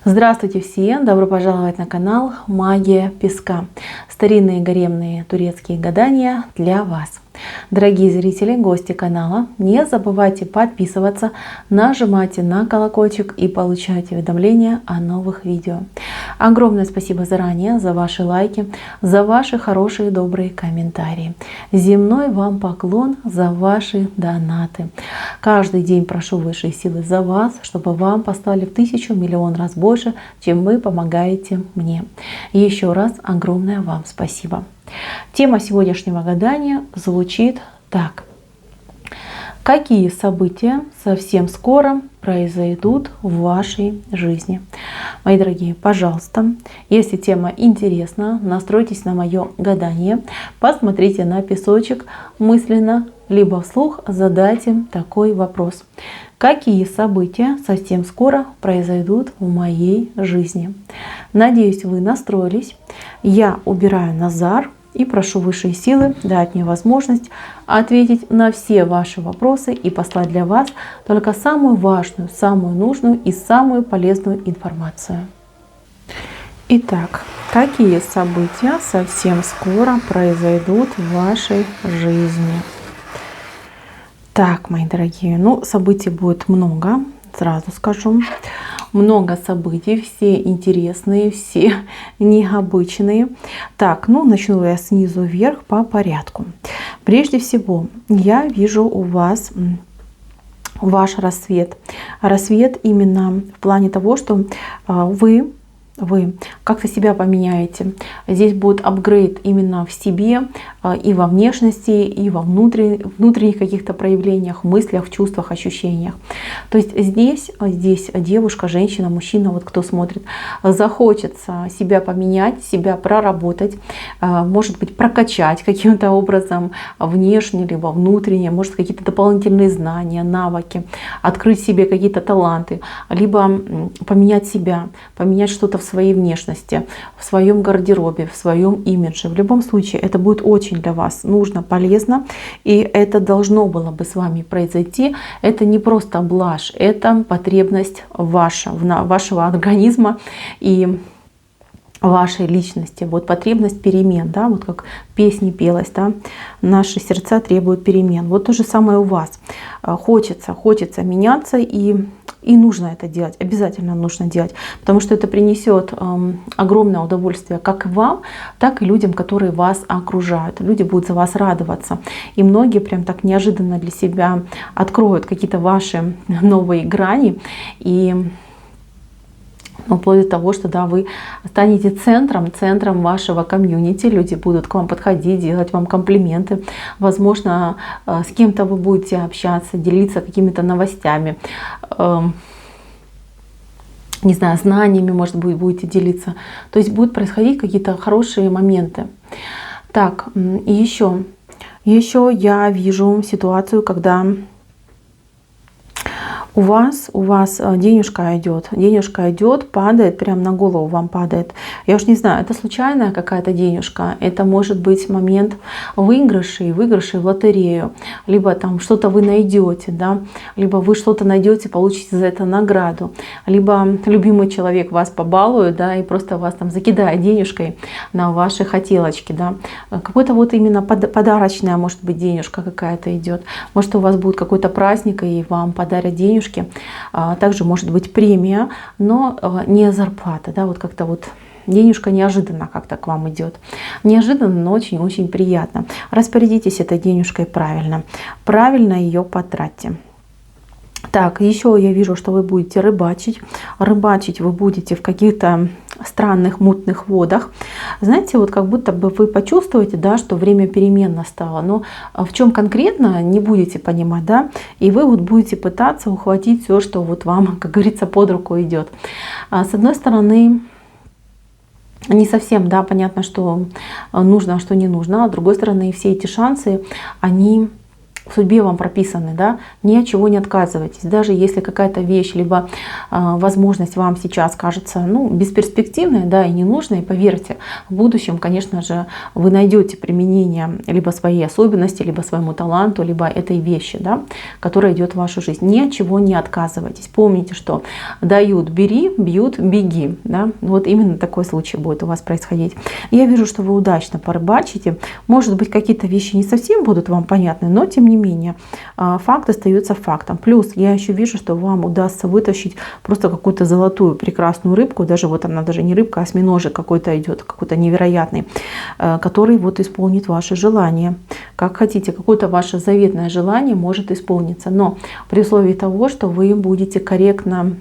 Здравствуйте все! Добро пожаловать на канал Магия Песка. Старинные гаремные турецкие гадания для вас. Дорогие зрители, гости канала, не забывайте подписываться, нажимайте на колокольчик и получайте уведомления о новых видео. Огромное спасибо заранее за ваши лайки, за ваши хорошие добрые комментарии. Земной вам поклон за ваши донаты. Каждый день прошу высшие силы за вас, чтобы вам послали в 1000 миллион раз больше, чем вы помогаете мне. И еще раз огромное вам спасибо. Тема сегодняшнего гадания звучит так. Какие события совсем скоро произойдут в вашей жизни? Мои дорогие, пожалуйста, если тема интересна, настройте на мое гадание, посмотрите на песочек мысленно, либо вслух задайте такой вопрос. Какие события совсем скоро произойдут в моей жизни? Надеюсь, вы настроились. Я убираю Назар и прошу высшие силы дать мне возможность ответить на все ваши вопросы и послать для вас только самую важную, самую нужную и самую полезную информацию. Итак, какие события совсем скоро произойдут в вашей жизни? Так, мои дорогие, событий будет много, сразу скажу. Много событий, все интересные, все необычные. Так, начну я снизу вверх по порядку. Прежде всего, я вижу у вас ваш рассвет. Рассвет именно в плане того, что вы как-то себя поменяете. Здесь будет апгрейд именно в себе и во внешности, и во внутренних каких-то проявлениях, мыслях, чувствах, ощущениях. То есть здесь девушка, женщина, мужчина, вот кто смотрит, захочется себя поменять, себя проработать, может быть, прокачать каким-то образом внешне, либо внутренне, может, какие-то дополнительные знания, навыки, открыть себе какие-то таланты, либо поменять себя, поменять что-то в своей внешности, в своем гардеробе, в своем имидже. В любом случае это будет очень для вас нужно, полезно, и это должно было бы с вами произойти. Это не просто блажь, это потребность вашего организма и вашей личности, вот потребность перемен, да, вот как в песне пелось, да, наши сердца требуют перемен. Вот то же самое у вас. Хочется меняться, и нужно это делать, обязательно нужно делать, потому что это принесет огромное удовольствие как вам, так и людям, которые вас окружают. Люди будут за вас радоваться. И многие прям так неожиданно для себя откроют какие-то ваши новые грани, и вплоть до того, что да, вы станете центром вашего комьюнити. Люди будут к вам подходить, делать вам комплименты. Возможно, с кем-то вы будете общаться, делиться какими-то новостями. Не знаю, знаниями, может быть, будете делиться. То есть будут происходить какие-то хорошие моменты. Так, и еще я вижу ситуацию, когда у вас денежка идет, падает, прям на голову вам падает. Я уж не знаю, это случайная какая-то денежка, это может быть момент выигрышей в лотерею, либо там что-то вы найдете, да, либо вы что-то найдете, получите за это награду, либо любимый человек вас побалует, да, и просто вас там закидает денежкой на ваши хотелочки, да. Какой-то вот именно подарочная, может быть, денежка какая-то идет. Может, у вас будет какой-то праздник, и вам подарят денежку. Также может быть премия, но не зарплата, да, вот как-то вот денежка неожиданно как-то к вам идет. Неожиданно, но очень-очень приятно. Распорядитесь этой денежкой правильно ее потратьте. Так, еще я вижу, что вы будете рыбачить. Рыбачить вы будете в каких-то странных мутных водах. Знаете, вот как будто бы вы почувствуете, да, что время перемен настало. Но в чем конкретно, не будете понимать, да. И вы вот будете пытаться ухватить все, что вот вам, как говорится, под руку идет. С одной стороны, не совсем, да, понятно, что нужно, а что не нужно. А с другой стороны, все эти шансы, они в судьбе вам прописаны, да, ни от чего не отказывайтесь. Даже если какая-то вещь, либо возможность вам сейчас кажется, ну, бесперспективной, да, и ненужной, поверьте, в будущем, конечно же, вы найдете применение либо своей особенности, либо своему таланту, либо этой вещи, да, которая идет в вашу жизнь. Ни от чего не отказывайтесь. Помните, что дают — бери, бьют — беги, да. Вот именно такой случай будет у вас происходить. Я вижу, что вы удачно порыбачите. Может быть, какие-то вещи не совсем будут вам понятны, но тем не менее факт остается фактом. Плюс я еще вижу, что вам удастся вытащить просто какую-то золотую прекрасную рыбку, даже вот она даже не рыбка, а осьминожек какой-то идет, какой-то невероятный, который вот исполнит ваше желание. Как хотите, какое-то ваше заветное желание может исполниться, но при условии того, что вы будете корректно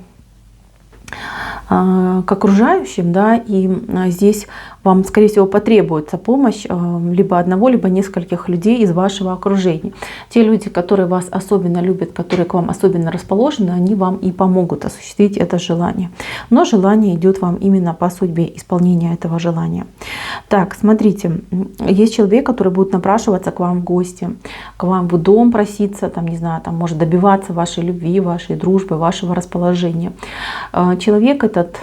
к окружающим, да, и здесь вам, скорее всего, потребуется помощь либо одного, либо нескольких людей из вашего окружения. Те люди, которые вас особенно любят, которые к вам особенно расположены, они вам и помогут осуществить это желание. Но желание идет вам именно по судьбе исполнения этого желания. Так, смотрите, есть человек, который будет напрашиваться к вам в гости, к вам в дом проситься, там, не знаю, там, может добиваться вашей любви, вашей дружбы, вашего расположения. Человек этот,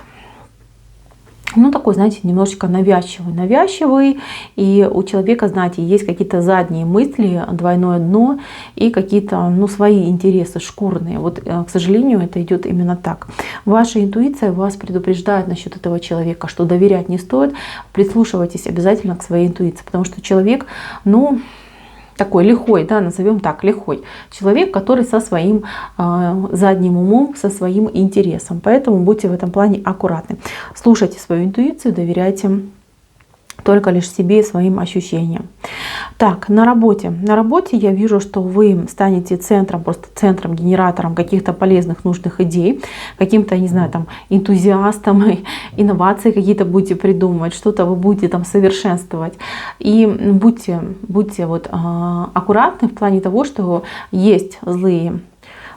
ну, такой, знаете, немножечко навязчивый, и у человека, знаете, есть какие-то задние мысли, двойное дно и какие-то, ну, свои интересы шкурные. Вот, к сожалению, это идет именно так. Ваша интуиция вас предупреждает насчет этого человека, что доверять не стоит, прислушивайтесь обязательно к своей интуиции, потому что человек, ну, такой лихой, да, назовем так, лихой человек, который со своим задним умом, со своим интересом. Поэтому будьте в этом плане аккуратны. Слушайте свою интуицию, доверяйте только лишь себе и своим ощущениям. Так, на работе. На работе я вижу, что вы станете центром, просто центром, генератором каких-то полезных, нужных идей, каким-то, не знаю, там, энтузиастом, инновации какие-то будете придумывать, что-то вы будете там совершенствовать. И будьте вот аккуратны в плане того, что есть злые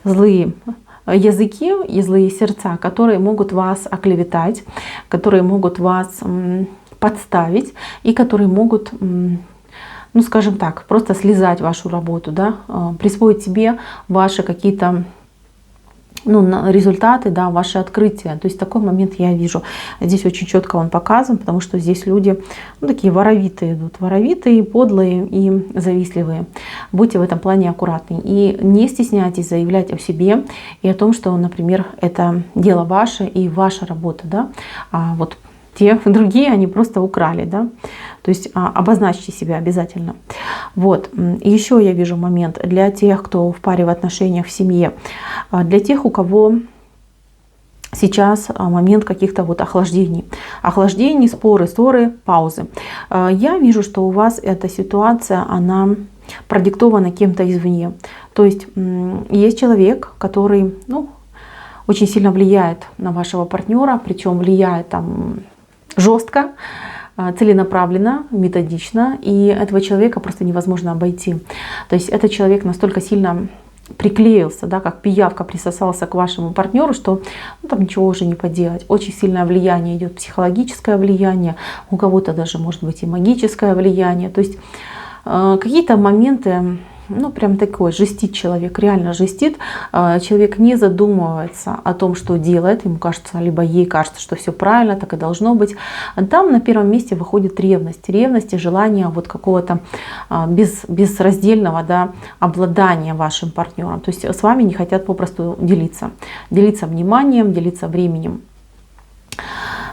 языки и злые сердца, которые могут вас оклеветать, которые могут вас подставить и которые могут, ну, скажем так, просто слезать вашу работу, да, присвоить себе ваши какие-то, ну, результаты, да, ваши открытия. То есть такой момент я вижу. Здесь очень четко он показан, потому что здесь люди, ну, такие воровитые идут, воровитые, подлые и завистливые. Будьте в этом плане аккуратны и не стесняйтесь заявлять о себе и о том, что, например, это дело ваше и ваша работа, да, а вот те другие, они просто украли, да. То есть обозначьте себя обязательно. Вот. И еще я вижу момент для тех, кто в паре, в отношениях, в семье. Для тех, у кого сейчас момент каких-то вот охлаждений. Охлаждений, споры, ссоры, паузы. Я вижу, что у вас эта ситуация, она продиктована кем-то извне. То есть есть человек, который, ну, очень сильно влияет на вашего партнера, причем влияет там жестко, целенаправленно, методично, и этого человека просто невозможно обойти. То есть этот человек настолько сильно приклеился, да, как пиявка присосался к вашему партнеру, что, ну, там ничего уже не поделать. Очень сильное влияние идет, психологическое влияние, у кого-то даже может быть и магическое влияние. То есть какие-то моменты, ну, прям такой, жестит человек, реально жестит. Человек не задумывается о том, что делает. Ему кажется, либо ей кажется, что все правильно, так и должно быть. Там на первом месте выходит ревность. Ревность и желание вот какого-то безраздельного, да, обладания вашим партнером. То есть с вами не хотят попросту делиться. Делиться вниманием, делиться временем.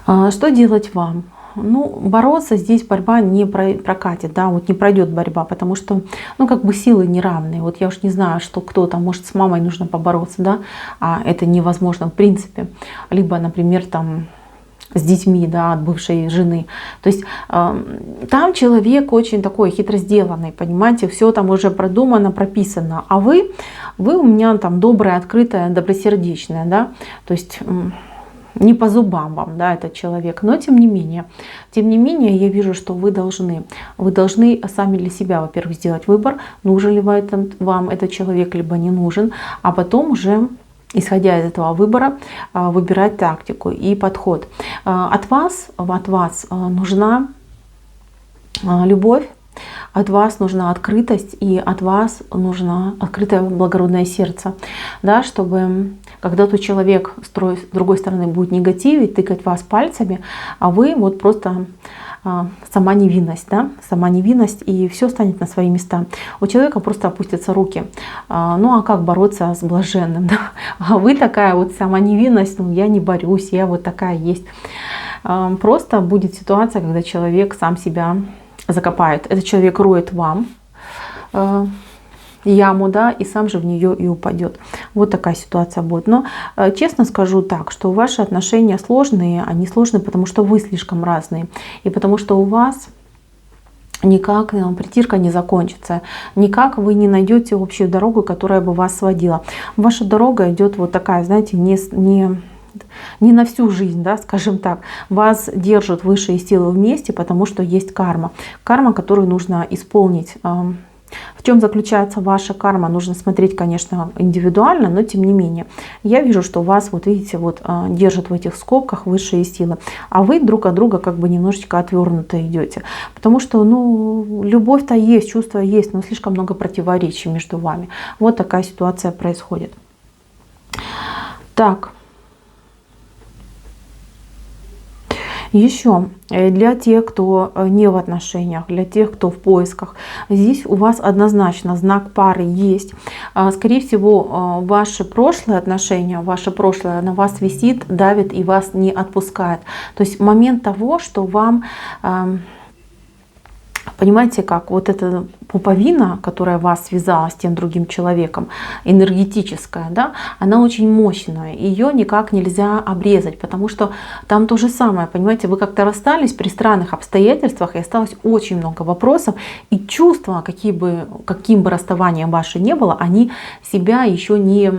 Что делать вам? Ну, бороться здесь борьба не прокатит, да, вот не пройдет борьба, потому что, ну, как бы силы неравные. Вот я уж не знаю, что кто-то, может, с мамой нужно побороться, да, а это невозможно в принципе. Либо, например, там с детьми, да, от бывшей жены. То есть там человек очень такой хитро сделанный, понимаете, все там уже продумано, прописано, а вы у меня там добрая, открытая, добросердечная, да, то есть не по зубам вам, да, этот человек, но тем не менее, я вижу, что вы должны сами для себя, во-первых, сделать выбор, нужен ли вам этот человек, либо не нужен, а потом уже, исходя из этого выбора, выбирать тактику и подход. От вас нужна любовь, от вас нужна открытость, и от вас нужно открытое благородное сердце, да, чтобы когда тот человек с другой стороны будет негативить, тыкать вас пальцами, а вы вот просто сама невинность, да, сама невинность, и все станет на свои места. У человека просто опустятся руки. Ну а как бороться с блаженным? Да? А вы такая вот сама невинность, ну я не борюсь, я вот такая есть. Просто будет ситуация, когда человек сам себя закопает. Этот человек роет вам яму, да, и сам же в нее и упадет. Вот такая ситуация будет. Но честно скажу так, что ваши отношения сложные, они сложные, потому что вы слишком разные, и потому что у вас никак притирка не закончится, никак вы не найдете общую дорогу, которая бы вас сводила. Ваша дорога идет вот такая, знаете, не на всю жизнь, да, скажем так. Вас держат высшие силы вместе, потому что есть карма. Карма, которую нужно исполнить. В чем заключается ваша карма, нужно смотреть, конечно, индивидуально, но тем не менее. Я вижу, что вас, вот видите, вот держат в этих скобках высшие силы, а вы друг от друга как бы немножечко отвернуто идете. Потому что, ну, любовь-то есть, чувства есть, но слишком много противоречий между вами. Вот такая ситуация происходит. Так. Еще для тех, кто не в отношениях, для тех, кто в поисках, здесь у вас однозначно знак пары есть. Скорее всего, ваши прошлые отношения, ваше прошлое на вас висит, давит и вас не отпускает. То есть момент того, что вам... Понимаете, как вот эта пуповина, которая вас связала с тем другим человеком, энергетическая, да, она очень мощная. Ее никак нельзя обрезать, потому что там то же самое. Понимаете, вы как-то расстались при странных обстоятельствах, и осталось очень много вопросов. И чувства, каким бы расставанием ваше не было, они себя еще не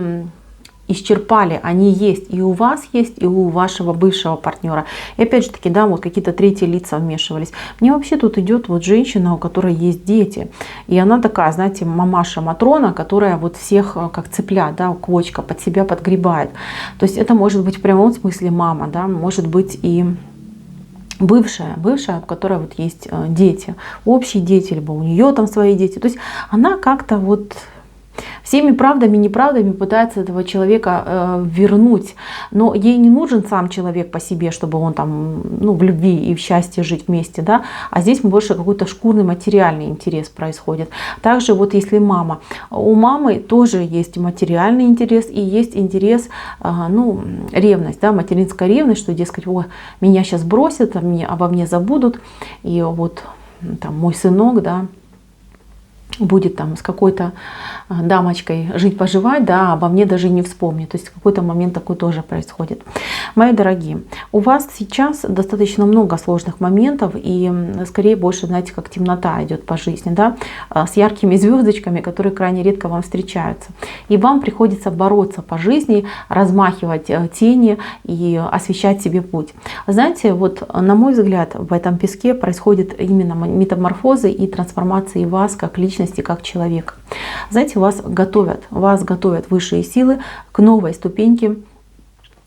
исчерпали, они есть, и у вас есть, и у вашего бывшего партнера. И опять же таки, да, вот какие-то третьи лица вмешивались. Мне вообще тут идет вот женщина, у которой есть дети, и она такая, знаете, мамаша Матрона, которая вот всех как цыпля, да, квочка под себя подгребает. То есть это может быть в прямом смысле мама, да, может быть и бывшая, у которой вот есть дети, общие дети, либо у нее там свои дети. То есть она как-то вот всеми правдами и неправдами пытается этого человека вернуть. Но ей не нужен сам человек по себе, чтобы он там, ну, в любви и в счастье жить вместе, да. А здесь больше какой-то шкурный материальный интерес происходит. Также вот если мама, у мамы тоже есть материальный интерес и есть интерес, ну, ревность, да, материнская ревность, что, дескать, о, меня сейчас бросят, обо мне забудут, и вот там мой сынок, да, будет там с какой-то дамочкой жить-поживать, да, обо мне даже не вспомнит. То есть в какой-то момент такой тоже происходит. Мои дорогие, у вас сейчас достаточно много сложных моментов, и скорее больше, знаете, как темнота идет по жизни, да, с яркими звездочками, которые крайне редко вам встречаются. И вам приходится бороться по жизни, размахивать тени и освещать себе путь. Знаете, вот на мой взгляд, в этом песке происходит именно метаморфозы и трансформации вас как личности, как человека. Знаете, вас готовят высшие силы к новой ступеньке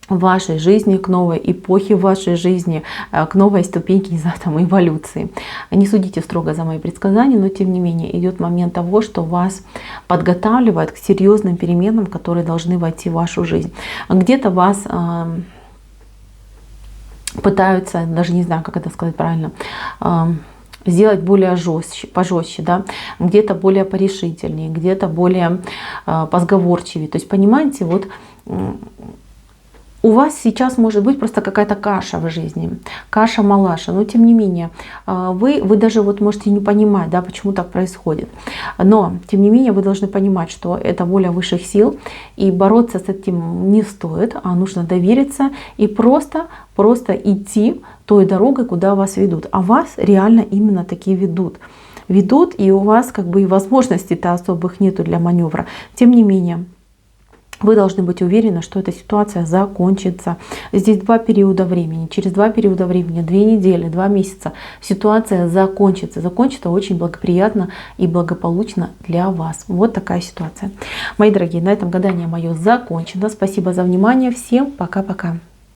в вашей жизни, к новой эпохе в вашей жизни, к новой ступеньке, не знаю, там, эволюции. Не судите строго за мои предсказания, но тем не менее идет момент того, что вас подготавливает к серьезным переменам, которые должны войти в вашу жизнь. Где-то вас пытаются, даже не знаю, как это сказать правильно, сделать более пожестче, да, где-то более порешительнее, где-то более позговорчивее. То есть, понимаете, вот у вас сейчас может быть просто какая-то каша в жизни, каша-малаша, но тем не менее вы даже вот можете не понимать, да, почему так происходит. Но тем не менее вы должны понимать, что это воля высших сил, и бороться с этим не стоит, а нужно довериться и просто идти той дорогой, куда вас ведут. А вас реально именно такие ведут, и у вас как бы и возможностей-то особых нету для маневра. Тем не менее, вы должны быть уверены, что эта ситуация закончится. Здесь 2 периода времени. Через 2 периода времени, 2 недели, 2 месяца ситуация закончится. Закончится очень благоприятно и благополучно для вас. Вот такая ситуация. Мои дорогие, на этом гадание мое закончено. Спасибо за внимание. Всем пока-пока.